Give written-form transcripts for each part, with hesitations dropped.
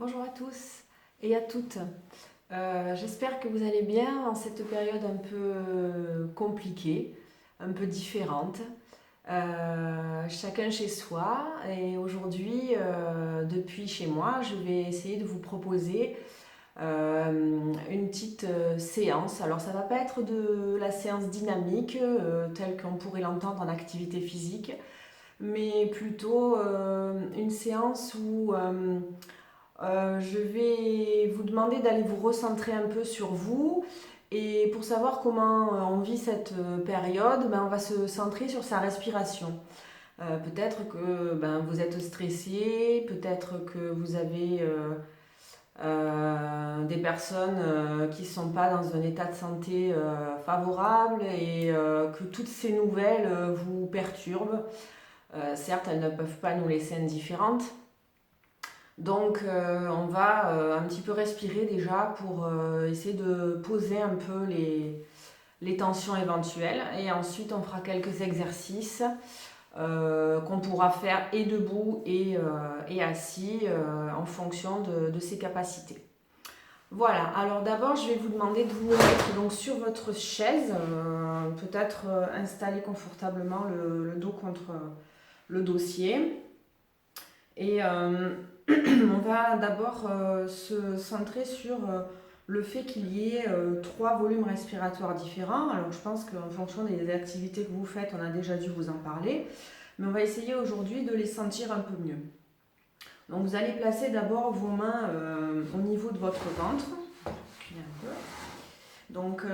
Bonjour à tous et à toutes. J'espère que vous allez bien en cette période un peu compliquée, un peu différente. Chacun chez soi. Et aujourd'hui, depuis chez moi, je vais essayer de vous proposer une petite séance. Alors ça ne va pas être de la séance dynamique telle qu'on pourrait l'entendre en activité physique, mais plutôt une séance où je vais vous demander d'aller vous recentrer un peu sur vous. Et pour savoir comment on vit cette période, ben, on va se centrer sur sa respiration. Peut-être que ben, vous êtes stressé, peut-être que vous avez des personnes qui ne sont pas dans un état de santé favorable et que toutes ces nouvelles vous perturbent. Certes, elles ne peuvent pas nous laisser indifférentes. Donc on va un petit peu respirer déjà pour essayer de poser un peu les tensions éventuelles. Et ensuite on fera quelques exercices qu'on pourra faire et debout et assis en fonction de ses capacités. Voilà, alors d'abord je vais vous demander de vous mettre donc sur votre chaise, peut-être installer confortablement le dos contre le dossier. Et on va d'abord se centrer sur le fait qu'il y ait trois volumes respiratoires différents. Alors je pense qu'en fonction des activités que vous faites, on a déjà dû vous en parler, mais on va essayer aujourd'hui de les sentir un peu mieux. Donc vous allez placer d'abord vos mains au niveau de votre ventre. Donc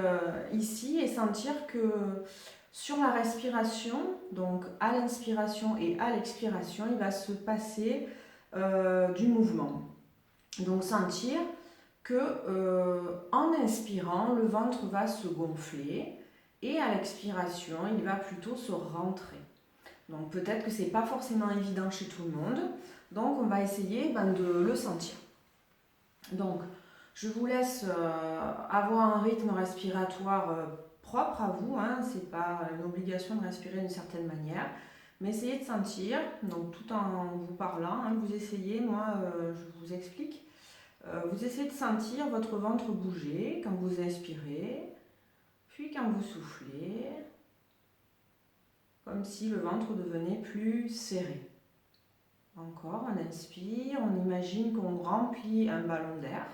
ici, et sentir que sur la respiration, donc à l'inspiration et à l'expiration, il va se passer du mouvement. Donc sentir que en inspirant, le ventre va se gonfler et à l'expiration, il va plutôt se rentrer. Donc peut-être que c'est pas forcément évident chez tout le monde. Donc on va essayer de le sentir. Donc je vous laisse avoir un rythme respiratoire propre à vous. C'est pas une obligation de respirer d'une certaine manière. Mais essayez de sentir, donc tout en vous parlant, vous essayez, moi je vous explique. Vous essayez de sentir votre ventre bouger quand vous inspirez, puis quand vous soufflez, comme si le ventre devenait plus serré. Encore, on inspire, on imagine qu'on remplit un ballon d'air.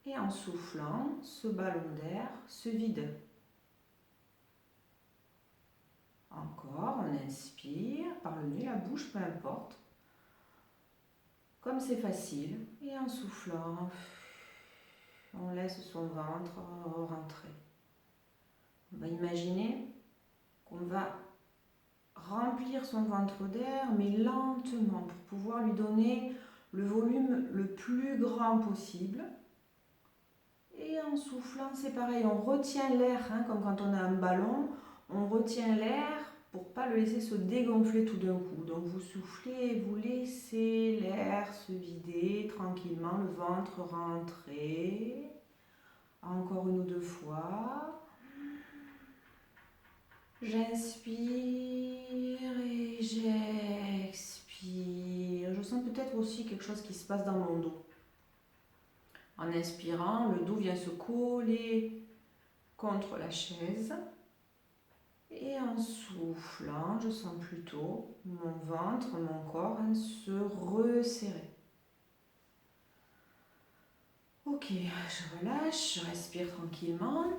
Et en soufflant, ce ballon d'air se vide. Encore, on inspire par le nez, la bouche, peu importe. Comme c'est facile. Et en soufflant, on laisse son ventre rentrer. On va imaginer qu'on va remplir son ventre d'air, mais lentement, pour pouvoir lui donner le volume le plus grand possible. Et en soufflant, c'est pareil, on retient l'air, comme quand on a un ballon, on retient l'air pour ne pas le laisser se dégonfler tout d'un coup. Donc vous soufflez, vous laissez l'air se vider tranquillement, le ventre rentrer. Encore une ou deux fois. J'inspire et j'expire. Je sens peut-être aussi quelque chose qui se passe dans mon dos. En inspirant, le dos vient se coller contre la chaise. Et en soufflant, je sens plutôt mon ventre, mon corps se resserrer. Ok, je relâche, je respire tranquillement.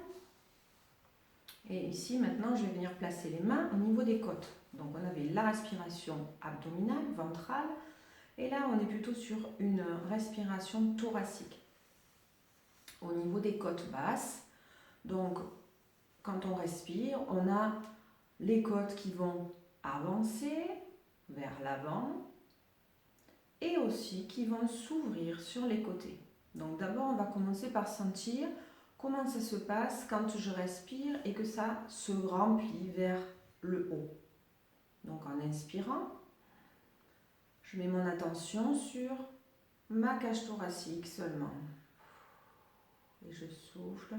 Et ici, maintenant, je vais venir placer les mains au niveau des côtes. Donc, on avait la respiration abdominale, ventrale. Et là, on est plutôt sur une respiration thoracique. Au niveau des côtes basses. Donc, quand on respire, on a les côtes qui vont avancer vers l'avant et aussi qui vont s'ouvrir sur les côtés. Donc d'abord, on va commencer par sentir comment ça se passe quand je respire et que ça se remplit vers le haut. Donc en inspirant, je mets mon attention sur ma cage thoracique seulement. Et je souffle,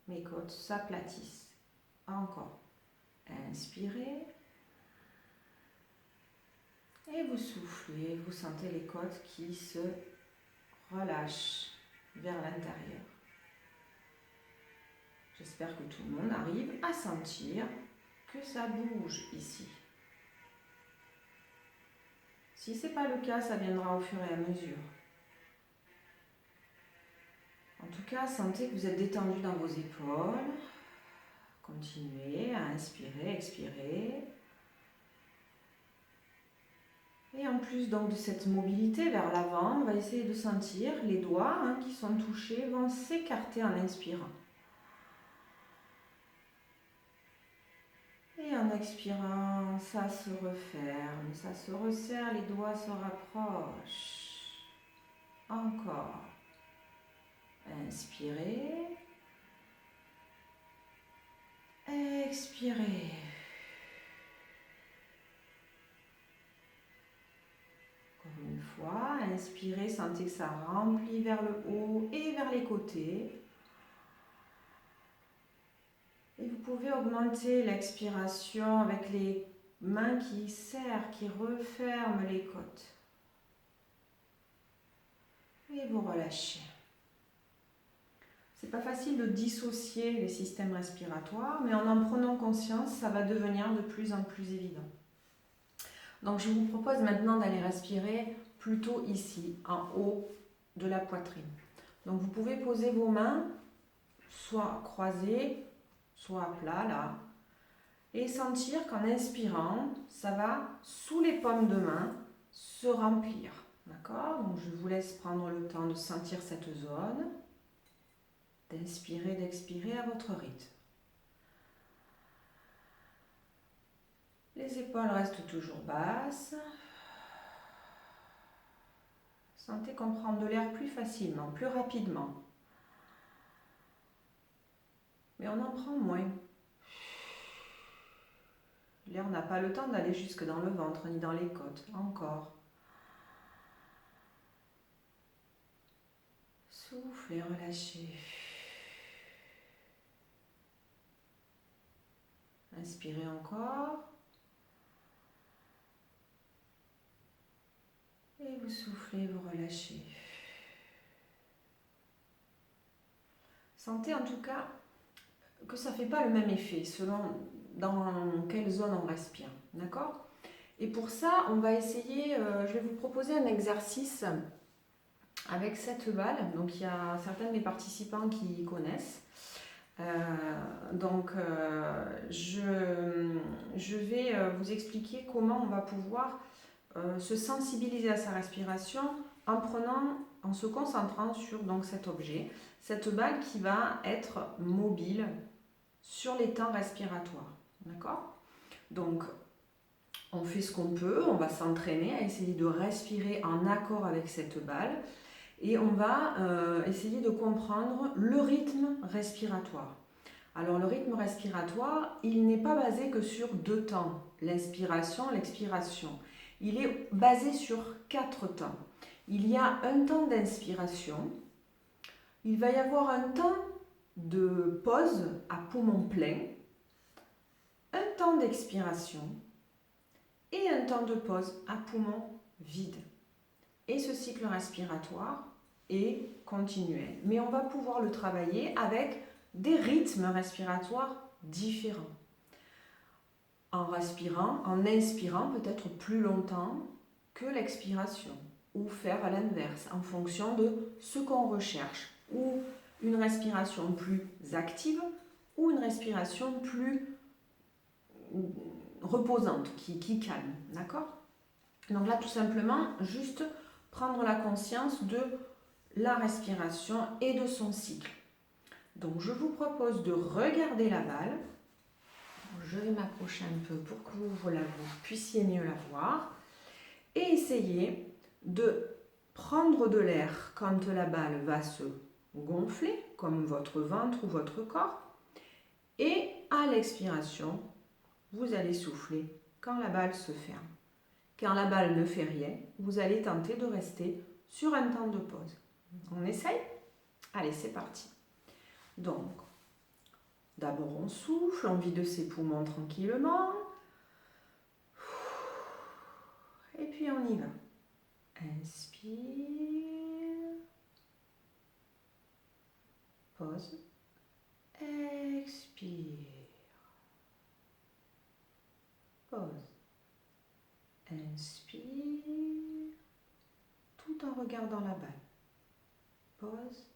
mes côtes s'aplatissent. Encore. Inspirez. Et vous soufflez, vous sentez les côtes qui se relâchent vers l'intérieur. J'espère que tout le monde arrive à sentir que ça bouge ici. Si ce n'est pas le cas, ça viendra au fur et à mesure. En tout cas, sentez que vous êtes détendu dans vos épaules. Continuez à inspirer, expirer. Et en plus donc de cette mobilité vers l'avant, on va essayer de sentir les doigts qui sont touchés vont s'écarter en inspirant. Et en expirant, ça se referme, ça se resserre, les doigts se rapprochent. Encore. Inspirez. Expirez. Encore une fois, inspirez, sentez que ça remplit vers le haut et vers les côtés. Et vous pouvez augmenter l'expiration avec les mains qui serrent, qui referment les côtes. Et vous relâchez. C'est pas facile de dissocier les systèmes respiratoires, mais en prenant conscience, ça va devenir de plus en plus évident. Donc je vous propose maintenant d'aller respirer plutôt ici, en haut de la poitrine. Donc vous pouvez poser vos mains, soit croisées, soit à plat là, et sentir qu'en inspirant, ça va, sous les paumes de main, se remplir. D'accord? Donc je vous laisse prendre le temps de sentir cette zone, d'inspirer, d'expirer à votre rythme. Les épaules restent toujours basses. Sentez qu'on prend de l'air plus facilement, plus rapidement. Mais on en prend moins. L'air n'a pas le temps d'aller jusque dans le ventre ni dans les côtes. Encore. Soufflez, relâchez. Inspirez encore. Et vous soufflez, vous relâchez. Sentez en tout cas que ça ne fait pas le même effet selon dans quelle zone on respire. D'accord? Et pour ça, on va essayer, je vais vous proposer un exercice avec cette balle. Donc il y a certains de mes participants qui connaissent. Je vais vous expliquer comment on va pouvoir se sensibiliser à sa respiration en se concentrant sur donc, cet objet, cette balle qui va être mobile sur les temps respiratoires. D'accord? Donc, on fait ce qu'on peut, on va s'entraîner à essayer de respirer en accord avec cette balle et on va essayer de comprendre le rythme respiratoire. Alors, le rythme respiratoire, il n'est pas basé que sur 2 temps, l'inspiration, l'expiration. Il est basé sur 4 temps. Il y a un temps d'inspiration, il va y avoir un temps de pause à poumon plein, un temps d'expiration et un temps de pause à poumon vide. Et ce cycle respiratoire est continuel. Mais on va pouvoir le travailler avec des rythmes respiratoires différents. En respirant, en inspirant peut-être plus longtemps que l'expiration, ou faire à l'inverse, en fonction de ce qu'on recherche, ou une respiration plus active, ou une respiration plus reposante, qui calme, d'accord? Donc là, tout simplement, juste prendre la conscience de la respiration et de son cycle. Donc je vous propose de regarder la balle. Je vais m'approcher un peu pour que vous puissiez mieux la voir. Et essayer de prendre de l'air quand la balle va se gonfler, comme votre ventre ou votre corps. Et à l'expiration, vous allez souffler quand la balle se ferme. Quand la balle ne fait rien, vous allez tenter de rester sur un temps de pause. On essaye? Allez, c'est parti. Donc, d'abord on souffle, on vide ses poumons tranquillement. Et puis on y va. Inspire. Pause. Expire. Pause. Inspire. Tout en regardant la balle. Pause.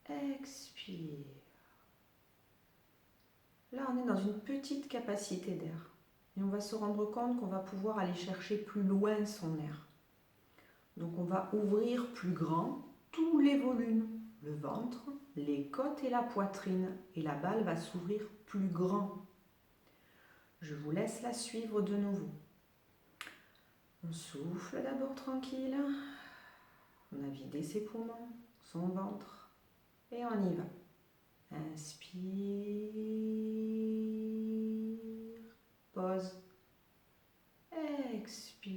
Expire. Là, on est dans une petite capacité d'air. Et on va se rendre compte qu'on va pouvoir aller chercher plus loin son air. Donc on va ouvrir plus grand tous les volumes. Le ventre, les côtes et la poitrine. Et la balle va s'ouvrir plus grand. Je vous laisse la suivre de nouveau. On souffle d'abord tranquille. On a vidé ses poumons, son ventre. Et on y va. Inspire. Pause. Expire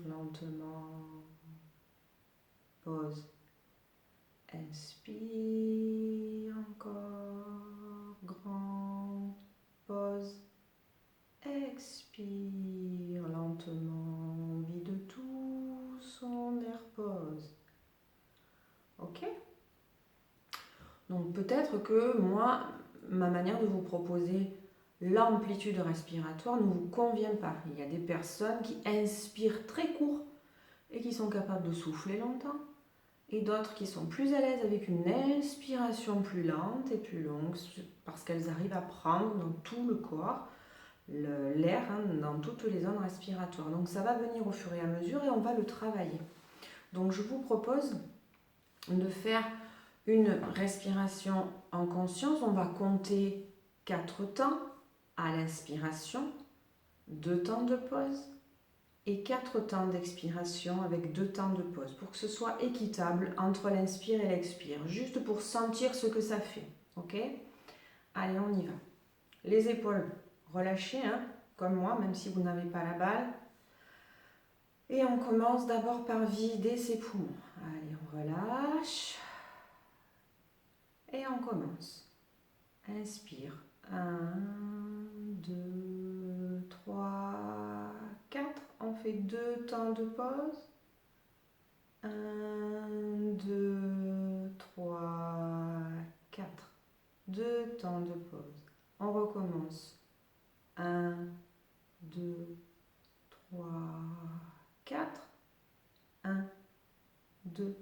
lentement. Pause. Inspire encore. Grand. Pause. Expire lentement. Vide tout son air. Pause. Ok? Donc peut-être que moi, ma manière de vous proposer l'amplitude respiratoire ne vous convient pas. Il y a des personnes qui inspirent très court et qui sont capables de souffler longtemps, et d'autres qui sont plus à l'aise avec une inspiration plus lente et plus longue parce qu'elles arrivent à prendre dans tout le corps l'air, dans toutes les zones respiratoires. Donc ça va venir au fur et à mesure et on va le travailler. Donc je vous propose de faire une respiration en conscience. On va compter 4 temps à l'inspiration, 2 temps de pause et 4 temps d'expiration avec 2 temps de pause pour que ce soit équitable entre l'inspire et l'expire, juste pour sentir ce que ça fait. Ok? Allez, on y va. Les épaules relâchées, comme moi, même si vous n'avez pas la balle. Et on commence d'abord par vider ses poumons. Allez, on relâche. Et on commence. Inspire. 1, 2, 3, 4. On fait 2 temps de pause. 1, 2, 3, 4. 2 temps de pause. On recommence. 1, 2, 3, 4. 1, 2,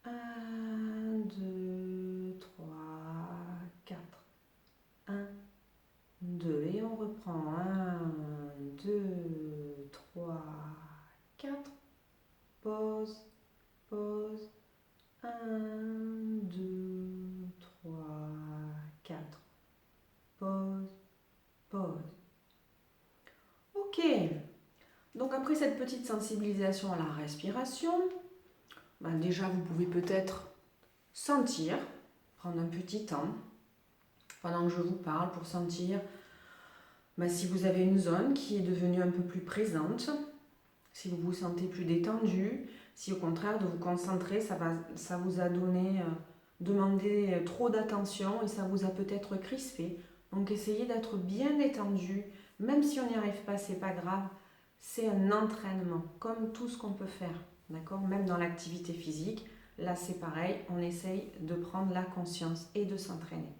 1, 2, 3, 4. 1, 2. Et on reprend. 1, 2, 3, 4. Pause, pause. 1, 2, 3, 4. Pause, pause. Ok. Donc après cette petite sensibilisation à la respiration, déjà vous pouvez peut-être sentir, prendre un petit temps pendant que je vous parle pour sentir si vous avez une zone qui est devenue un peu plus présente, si vous vous sentez plus détendu, si au contraire de vous concentrer, ça vous a demandé trop d'attention et ça vous a peut-être crispé. Donc essayez d'être bien détendu, même si on n'y arrive pas, c'est pas grave. C'est un entraînement, comme tout ce qu'on peut faire, d'accord? Même dans l'activité physique, là c'est pareil, on essaye de prendre la conscience et de s'entraîner.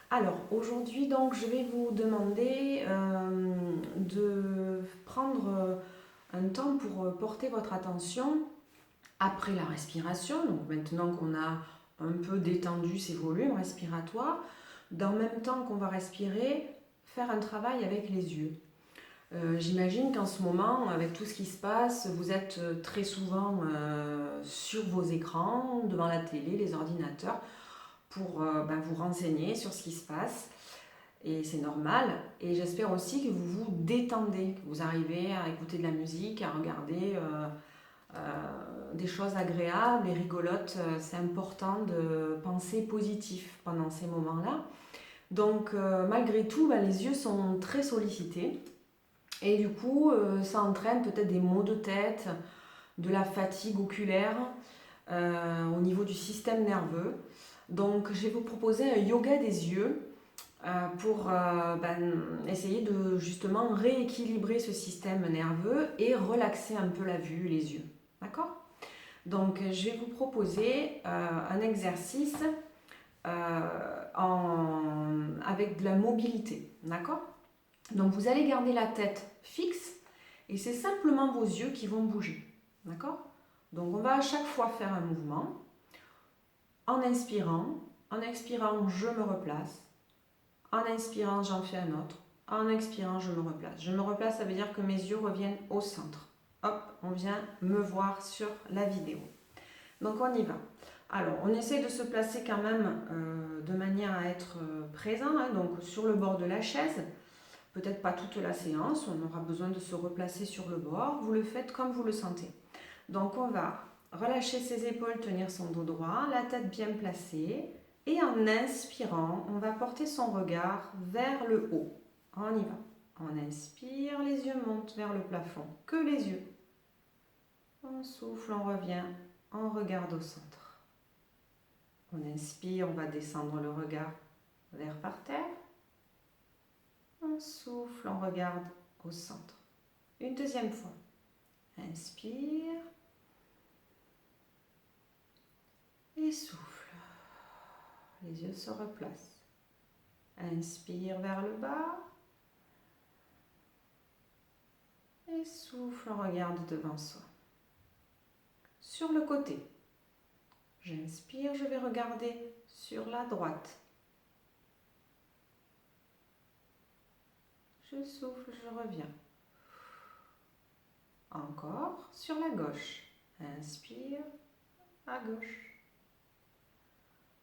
Alors aujourd'hui, donc, je vais vous demander de prendre un temps pour porter votre attention après la respiration. Donc maintenant qu'on a un peu détendu ces volumes respiratoires, dans le même temps qu'on va respirer, faire un travail avec les yeux. J'imagine qu'en ce moment, avec tout ce qui se passe, vous êtes très souvent sur vos écrans, devant la télé, les ordinateurs, pour vous renseigner sur ce qui se passe. Et c'est normal. Et j'espère aussi que vous vous détendez, que vous arrivez à écouter de la musique, à regarder des choses agréables et rigolotes. C'est important de penser positif pendant ces moments-là. Donc malgré tout, les yeux sont très sollicités. Et du coup, ça entraîne peut-être des maux de tête, de la fatigue oculaire au niveau du système nerveux. Donc, je vais vous proposer un yoga des yeux pour essayer de justement rééquilibrer ce système nerveux et relaxer un peu la vue, les yeux. D'accord? Donc, je vais vous proposer un exercice avec de la mobilité. D'accord? Donc, vous allez garder la tête fixe et c'est simplement vos yeux qui vont bouger. D'accord? Donc, on va à chaque fois faire un mouvement. En expirant, je me replace. En inspirant, j'en fais un autre. En expirant, je me replace. Je me replace, ça veut dire que mes yeux reviennent au centre. Hop, on vient me voir sur la vidéo. Donc on y va. Alors, on essaie de se placer quand même de manière à être présent, hein, donc sur le bord de la chaise. Peut-être pas toute la séance, on aura besoin de se replacer sur le bord. Vous le faites comme vous le sentez. Donc on va relâcher ses épaules, tenir son dos droit, la tête bien placée. Et en inspirant, on va porter son regard vers le haut. On y va. On inspire, les yeux montent vers le plafond. Que les yeux. On souffle, on revient, on regarde au centre. On inspire, on va descendre le regard vers par terre. On souffle, on regarde au centre. Une deuxième fois. Inspire. Et souffle. Les yeux se replacent. Inspire vers le bas. Et souffle, on regarde devant soi. Sur le côté. J'inspire, je vais regarder sur la droite. Je souffle, je reviens. Encore sur la gauche. Inspire, à gauche.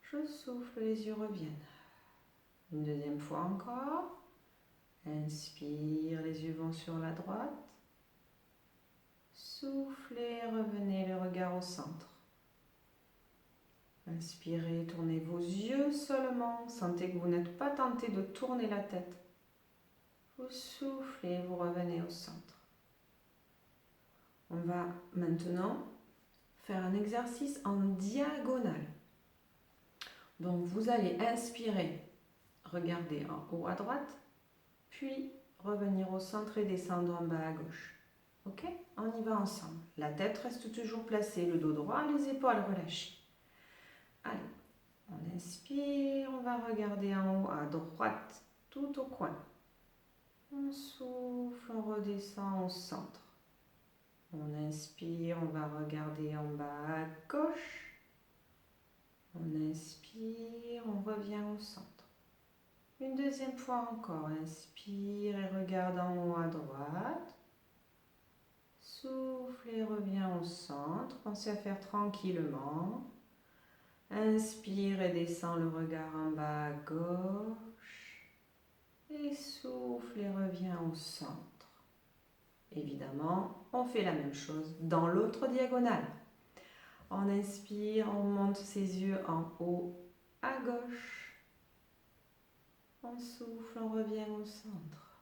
Je souffle, les yeux reviennent. Une deuxième fois encore. Inspire, les yeux vont sur la droite. Soufflez, revenez le regard au centre. Inspirez, tournez vos yeux seulement. Sentez que vous n'êtes pas tenté de tourner la tête. Vous soufflez, vous revenez au centre. On va maintenant faire un exercice en diagonale. Donc vous allez inspirer, regarder en haut à droite, puis revenir au centre et descendre en bas à gauche. Ok? On y va ensemble. La tête reste toujours placée, le dos droit, les épaules relâchées. Allez, on inspire, on va regarder en haut à droite, tout au coin. On souffle, on redescend au centre. On inspire, on va regarder en bas à gauche. On inspire, on revient au centre. Une deuxième fois encore, inspire et regarde en haut à droite. Souffle et reviens au centre. Pensez à faire tranquillement. Inspire et descends le regard en bas à gauche. Et souffle et reviens au centre. Évidemment, on fait la même chose dans l'autre diagonale. On inspire, on monte ses yeux en haut à gauche. On souffle, on revient au centre.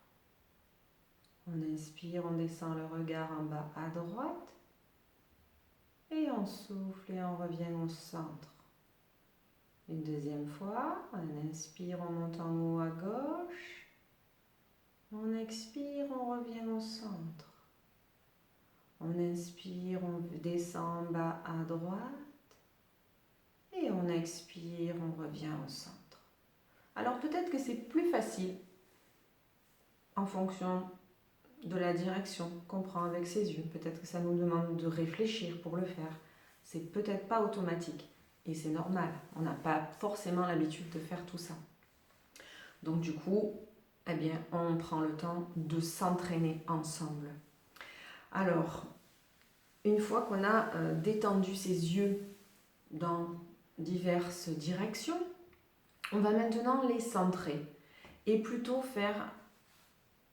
On inspire, on descend le regard en bas à droite. Et on souffle et on revient au centre. Une deuxième fois, on inspire, on monte en haut à gauche. On expire, on revient au centre. On inspire, on descend en bas à droite. Et on expire, on revient au centre. Alors peut-être que c'est plus facile en fonction de la direction qu'on prend avec ses yeux. Peut-être que ça nous demande de réfléchir pour le faire. C'est peut-être pas automatique. Et c'est normal. On n'a pas forcément l'habitude de faire tout ça. Donc du coup, eh bien, on prend le temps de s'entraîner ensemble. Alors, une fois qu'on a détendu ses yeux dans diverses directions, on va maintenant les centrer et plutôt faire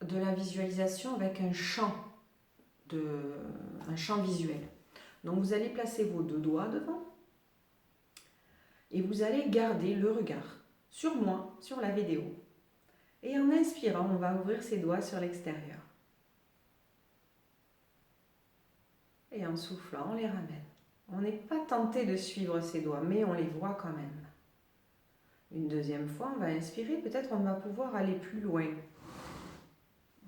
de la visualisation avec un champ visuel. Donc vous allez placer vos deux doigts devant et vous allez garder le regard sur moi, sur la vidéo. Et en inspirant, on va ouvrir ses doigts sur l'extérieur. Et en soufflant, on les ramène. On n'est pas tenté de suivre ses doigts, mais on les voit quand même. Une deuxième fois, on va inspirer. Peut-être on va pouvoir aller plus loin.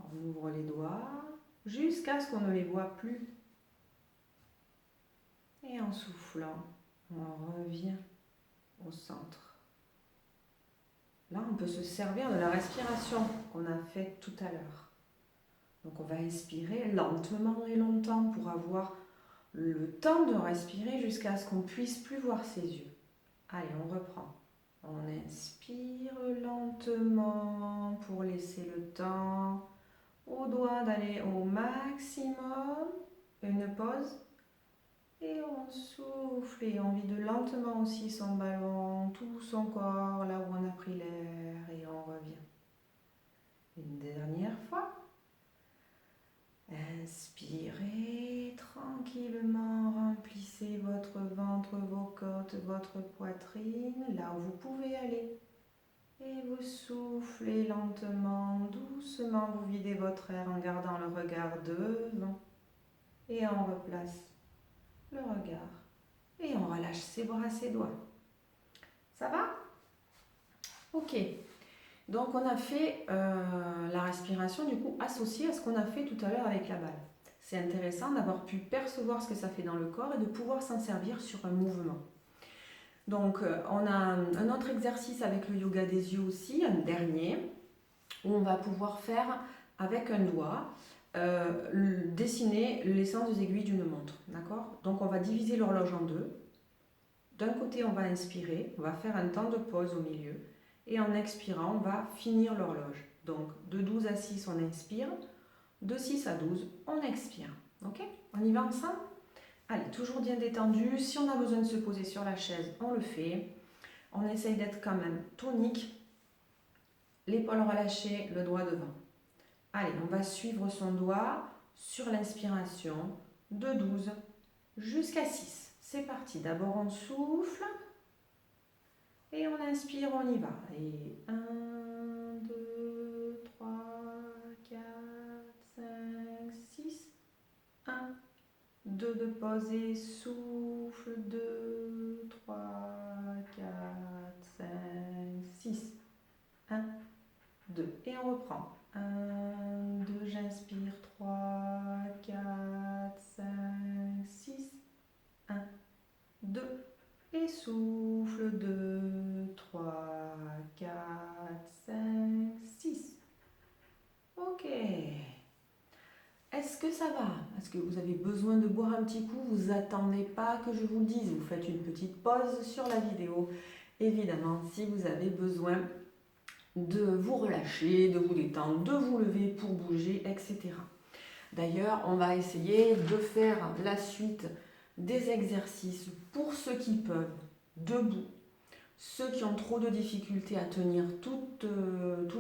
On ouvre les doigts jusqu'à ce qu'on ne les voit plus. Et en soufflant, on revient au centre. Là, on peut se servir de la respiration qu'on a faite tout à l'heure. Donc on va inspirer lentement et longtemps pour avoir le temps de respirer jusqu'à ce qu'on ne puisse plus voir ses yeux. Allez, on reprend. On inspire lentement pour laisser le temps aux doigts d'aller au maximum. Une pause. Et on souffle et on vide lentement aussi son ballon, tout son corps, là où on a pris l'air, et on revient. Une dernière fois. Inspirez tranquillement, remplissez votre ventre, vos côtes, votre poitrine, là où vous pouvez aller. Et vous soufflez lentement, doucement, vous videz votre air en gardant le regard devant. Et on replace le regard. Et on relâche ses bras, ses doigts. Ça va? Ok. Donc on a fait la respiration du coup associée à ce qu'on a fait tout à l'heure avec la balle. C'est intéressant d'avoir pu percevoir ce que ça fait dans le corps et de pouvoir s'en servir sur un mouvement. Donc on a un autre exercice avec le yoga des yeux aussi, un dernier, où on va pouvoir faire avec un doigt dessiner les sens des aiguilles d'une montre. D'accord? Donc on va diviser l'horloge en deux. D'un côté, on va inspirer, on va faire un temps de pause au milieu. Et en expirant, on va finir l'horloge. Donc, de 12 à 6, on inspire. De 6 à 12, on expire. Ok? On y va ensemble? Allez, toujours bien détendu. Si on a besoin de se poser sur la chaise, on le fait. On essaye d'être quand même tonique. L'épaule relâchée, le doigt devant. Allez, on va suivre son doigt sur l'inspiration de 12 jusqu'à 6. C'est parti. D'abord, on souffle. Et on inspire, on y va. Et 1, 2, 3, 4, 5, 6. 1, 2 de pause et souffle. 2, 3, 4, 5, 6. 1, 2. Et on reprend. 1, 2, j'inspire. 3, 4, 5, 6. 1, 2. Et souffle 2, 3, 4, 5, 6. Ok. Est-ce que ça va? Est-ce que vous avez besoin de boire un petit coup? Vous attendez pas que je vous le dise. Vous faites une petite pause sur la vidéo. Évidemment, si vous avez besoin de vous relâcher, de vous détendre, de vous lever pour bouger, etc. D'ailleurs, on va essayer de faire la suite des exercices pour ceux qui peuvent, debout. Ceux qui ont trop de difficultés à tenir tout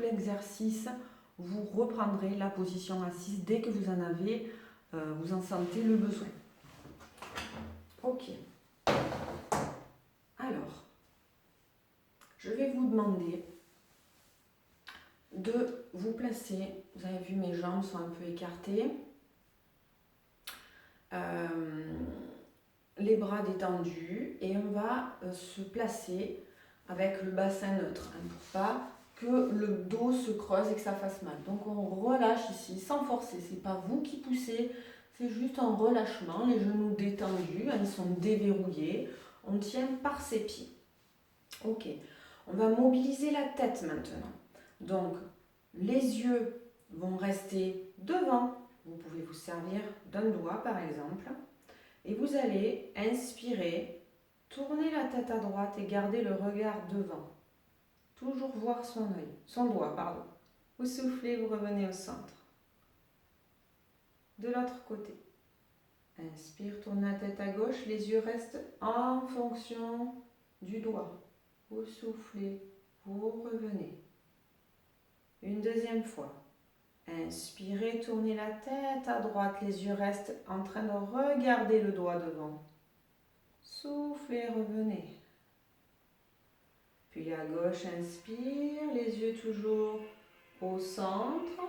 l'exercice, vous reprendrez la position assise dès que vous en avez, vous en sentez le besoin. Ok. Alors, je vais vous demander de vous placer. Vous avez vu, mes jambes sont un peu écartées. Les bras détendus et on va se placer avec le bassin neutre pour pas que le dos se creuse et que ça fasse mal. Donc on relâche ici sans forcer, c'est pas vous qui poussez, c'est juste un relâchement, les genoux détendus, ils sont déverrouillés, on tient par ses pieds. Ok, on va mobiliser la tête maintenant. Donc les yeux vont rester devant, vous pouvez vous servir d'un doigt par exemple. Et vous allez inspirer, tourner la tête à droite et garder le regard devant. Toujours voir son doigt, pardon. Vous soufflez, vous revenez au centre. De l'autre côté. Inspire, tourne la tête à gauche, les yeux restent en fonction du doigt. Vous soufflez, vous revenez. Une deuxième fois. Inspirez, tournez la tête à droite, les yeux restent en train de regarder le doigt devant. Soufflez, revenez. Puis à gauche, inspire, les yeux toujours au centre.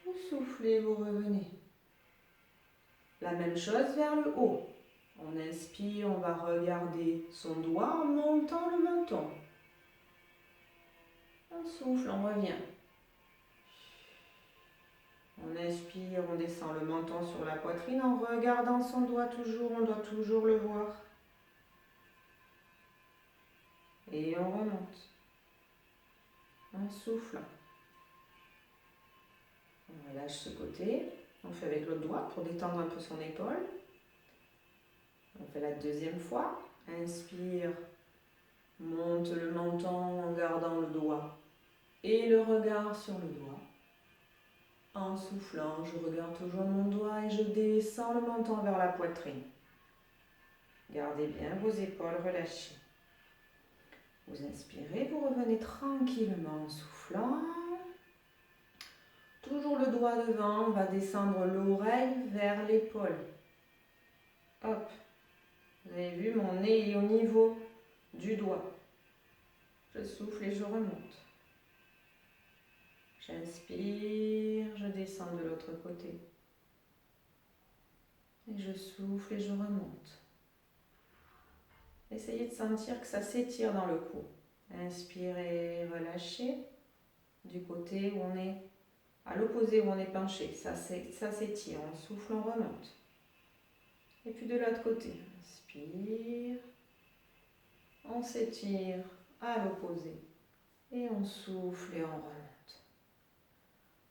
Vous soufflez, vous revenez. La même chose vers le haut. On inspire, on va regarder son doigt en montant le menton. On souffle, on revient. On inspire, on descend le menton sur la poitrine en regardant son doigt toujours, on doit toujours le voir. Et on remonte. On souffle. On relâche ce côté. On fait avec l'autre doigt pour détendre un peu son épaule. On fait la deuxième fois. Inspire. Monte le menton en gardant le doigt. Et le regard sur le doigt. En soufflant, je regarde toujours mon doigt et je descends le menton vers la poitrine. Gardez bien vos épaules relâchées. Vous inspirez, vous revenez tranquillement en soufflant. Toujours le doigt devant, on va descendre l'oreille vers l'épaule. Hop. Vous avez vu, mon nez est au niveau du doigt. Je souffle et je remonte. J'inspire, je descends de l'autre côté. Et je souffle et je remonte. Essayez de sentir que ça s'étire dans le cou. Inspirez, relâchez. Du côté où on est, à l'opposé où on est penché, ça s'étire. On souffle, on remonte. Et puis de l'autre côté, inspire. On s'étire à l'opposé. Et on souffle et on remonte.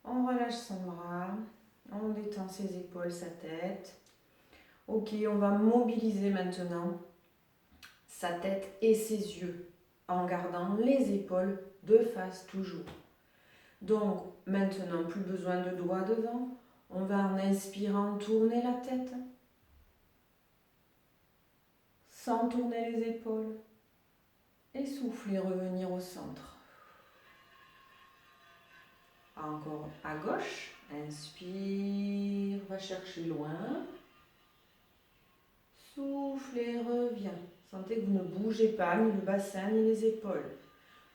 On relâche son bras. On détend ses épaules, sa tête. Ok, on va mobiliser maintenant sa tête et ses yeux en gardant les épaules de face toujours. Donc maintenant, plus besoin de doigts devant. On va en inspirant tourner la tête sans tourner les épaules et souffler, revenir au centre. Encore à gauche, inspire, va chercher loin. Souffle et reviens. Sentez que vous ne bougez pas, ni le bassin, ni les épaules.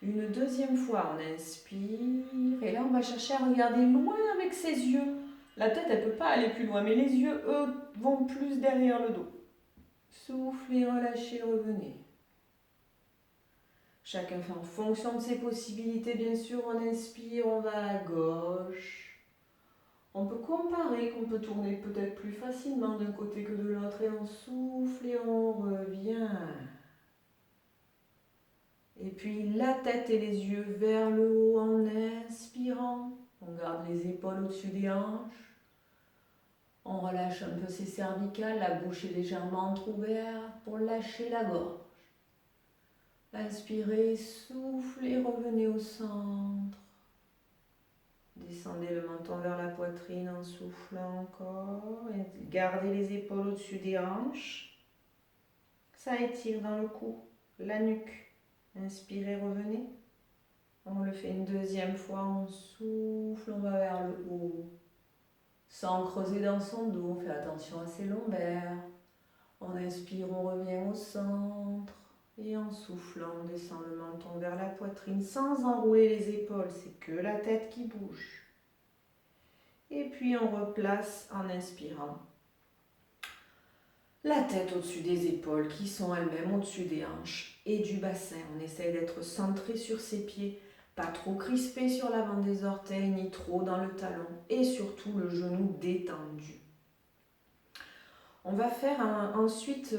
Une deuxième fois, on inspire. Et là, on va chercher à regarder loin avec ses yeux. La tête, elle ne peut pas aller plus loin, mais les yeux, eux, vont plus derrière le dos. Soufflez, relâchez, revenez. Chacun fait en fonction de ses possibilités, bien sûr. On inspire, on va à gauche. On peut comparer qu'on peut tourner peut-être plus facilement d'un côté que de l'autre. Et on souffle et on revient. Et puis la tête et les yeux vers le haut en inspirant. On garde les épaules au-dessus des hanches. On relâche un peu ses cervicales, la bouche est légèrement entrouverte pour lâcher la gorge. Inspirez, soufflez, revenez au centre. Descendez le menton vers la poitrine en soufflant encore. Et gardez les épaules au-dessus des hanches. Ça étire dans le cou, la nuque. Inspirez, revenez. On le fait une deuxième fois, on souffle, on va vers le haut. Sans creuser dans son dos, on fait attention à ses lombaires. On inspire, on revient au centre. Et en soufflant, on descend le menton vers la poitrine sans enrouler les épaules, c'est que la tête qui bouge. Et puis on replace en inspirant. La tête au-dessus des épaules qui sont elles-mêmes au-dessus des hanches et du bassin. On essaye d'être centré sur ses pieds, pas trop crispé sur l'avant des orteils ni trop dans le talon et surtout le genou détendu. On va faire ensuite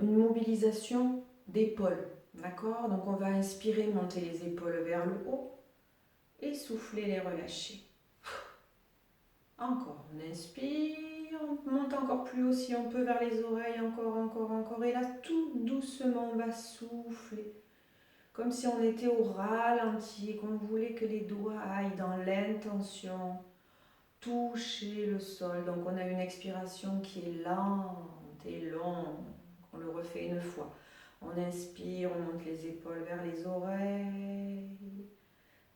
une mobilisation d'épaules, d'accord? Donc on va inspirer, monter les épaules vers le haut et souffler, les relâcher. Encore, on inspire, on monte encore plus haut si on peut vers les oreilles, encore. Et là, tout doucement, on va souffler. Comme si on était au ralenti et qu'on voulait que les doigts aillent dans l'intention, toucher le sol. Donc on a une expiration qui est lente et longue. On le refait une fois. On inspire, on monte les épaules vers les oreilles.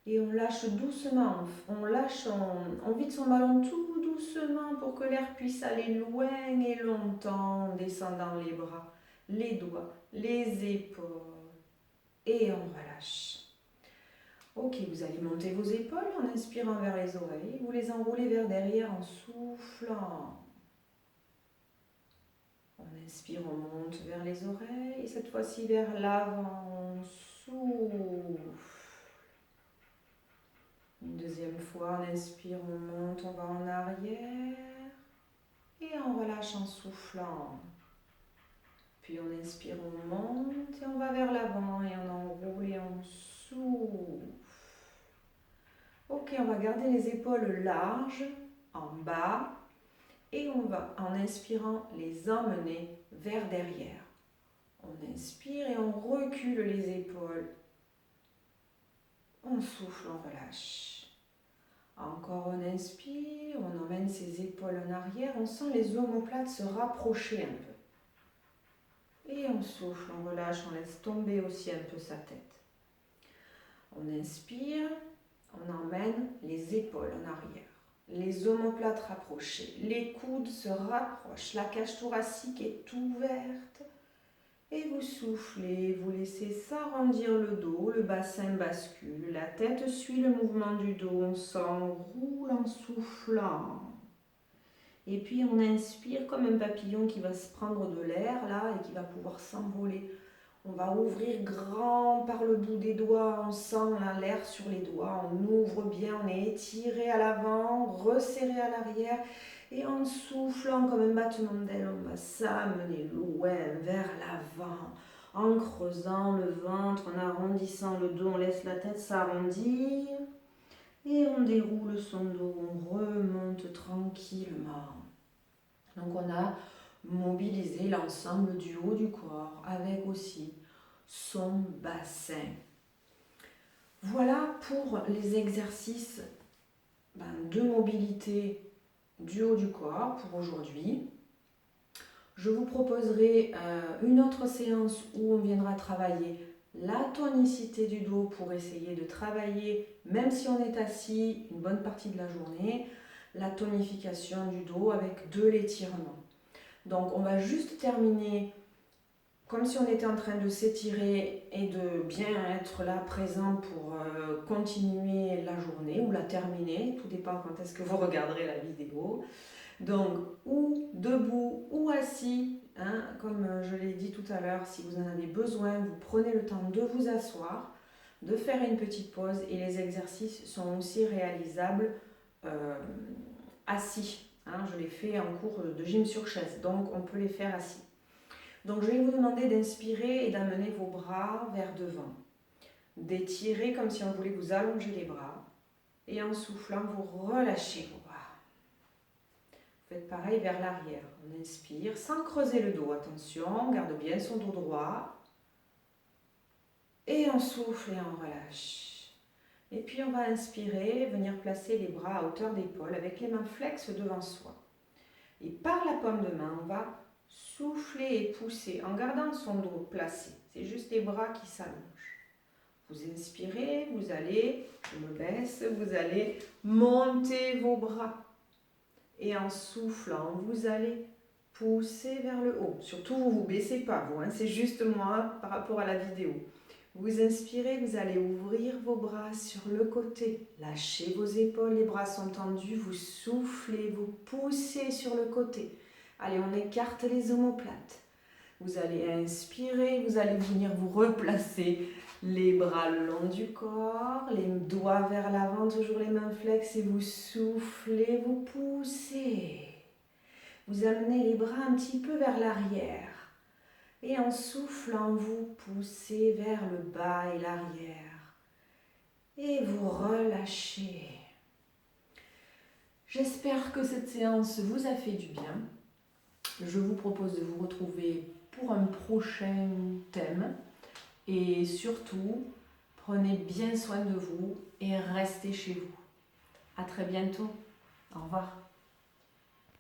Et on lâche doucement, on vide son ballon tout doucement pour que l'air puisse aller loin et longtemps en descendant les bras, les doigts, les épaules. Et on relâche. Ok, vous allez monter vos épaules en inspirant vers les oreilles. Vous les enroulez vers derrière en soufflant. On inspire, on monte vers les oreilles. Et cette fois-ci vers l'avant, on souffle. Une deuxième fois, on inspire, on monte, on va en arrière. Et on relâche en soufflant. Puis on inspire, on monte et on va vers l'avant et on enroule et on souffle. Ok, on va garder les épaules larges en bas et on va, en inspirant, les emmener vers derrière. On inspire et on recule les épaules. On souffle, on relâche. Encore on inspire, on emmène ses épaules en arrière, on sent les omoplates se rapprocher un peu. Et on souffle, on relâche, on laisse tomber aussi un peu sa tête. On inspire, on emmène les épaules en arrière, les omoplates rapprochées, les coudes se rapprochent, la cage thoracique est ouverte. Et vous soufflez, vous laissez s'arrondir le dos, le bassin bascule, la tête suit le mouvement du dos, on s'enroule en soufflant. Et puis on inspire comme un papillon qui va se prendre de l'air là et qui va pouvoir s'envoler. On va ouvrir grand par le bout des doigts, on sent l'air sur les doigts, on ouvre bien, on est étiré à l'avant, resserré à l'arrière. Et en soufflant comme un battement d'aile, on va s'amener loin vers l'avant. En creusant le ventre, en arrondissant le dos, on laisse la tête s'arrondir. Et on déroule son dos, on remonte tranquillement. Donc on a mobilisé l'ensemble du haut du corps avec aussi son bassin. Voilà pour les exercices de mobilité du haut du corps pour aujourd'hui. Je vous proposerai une autre séance où on viendra travailler la tonicité du dos pour essayer de travailler, même si on est assis une bonne partie de la journée, la tonification du dos avec de l'étirement. Donc on va juste terminer comme si on était en train de s'étirer et de bien être là présent pour continuer la journée ou la terminer, tout dépend quand est-ce que vous regarderez la vidéo. Donc ou debout ou assis, hein, comme je l'ai dit tout à l'heure, si vous en avez besoin, vous prenez le temps de vous asseoir, de faire une petite pause et les exercices sont aussi réalisables assis. Hein, je les fais en cours de gym sur chaise, donc on peut les faire assis. Donc je vais vous demander d'inspirer et d'amener vos bras vers devant. D'étirer comme si on voulait vous allonger les bras. Et en soufflant, vous relâchez vos bras. Faites pareil vers l'arrière. On inspire sans creuser le dos. Attention, on garde bien son dos droit. Et on souffle et on relâche. Et puis on va inspirer, venir placer les bras à hauteur d'épaule avec les mains flexes devant soi. Et par la paume de main, on va souffler et pousser en gardant son dos placé. C'est juste les bras qui s'allongent. Vous inspirez, vous allez, je me baisse, vous allez monter vos bras. Et en soufflant, vous allez pousser vers le haut. Surtout, vous ne vous baissez pas, vous, hein, c'est juste moi par rapport à la vidéo. Vous inspirez, vous allez ouvrir vos bras sur le côté. Lâchez vos épaules, les bras sont tendus. Vous soufflez, vous poussez sur le côté. Allez, on écarte les omoplates. Vous allez inspirer, vous allez venir vous replacer les bras le long du corps, les doigts vers l'avant, toujours les mains flexes et vous soufflez, vous poussez. Vous amenez les bras un petit peu vers l'arrière. Et en soufflant, vous poussez vers le bas et l'arrière. Et vous relâchez. J'espère que cette séance vous a fait du bien. Je vous propose de vous retrouver pour un prochain thème. Et surtout, prenez bien soin de vous et restez chez vous. À très bientôt. Au revoir.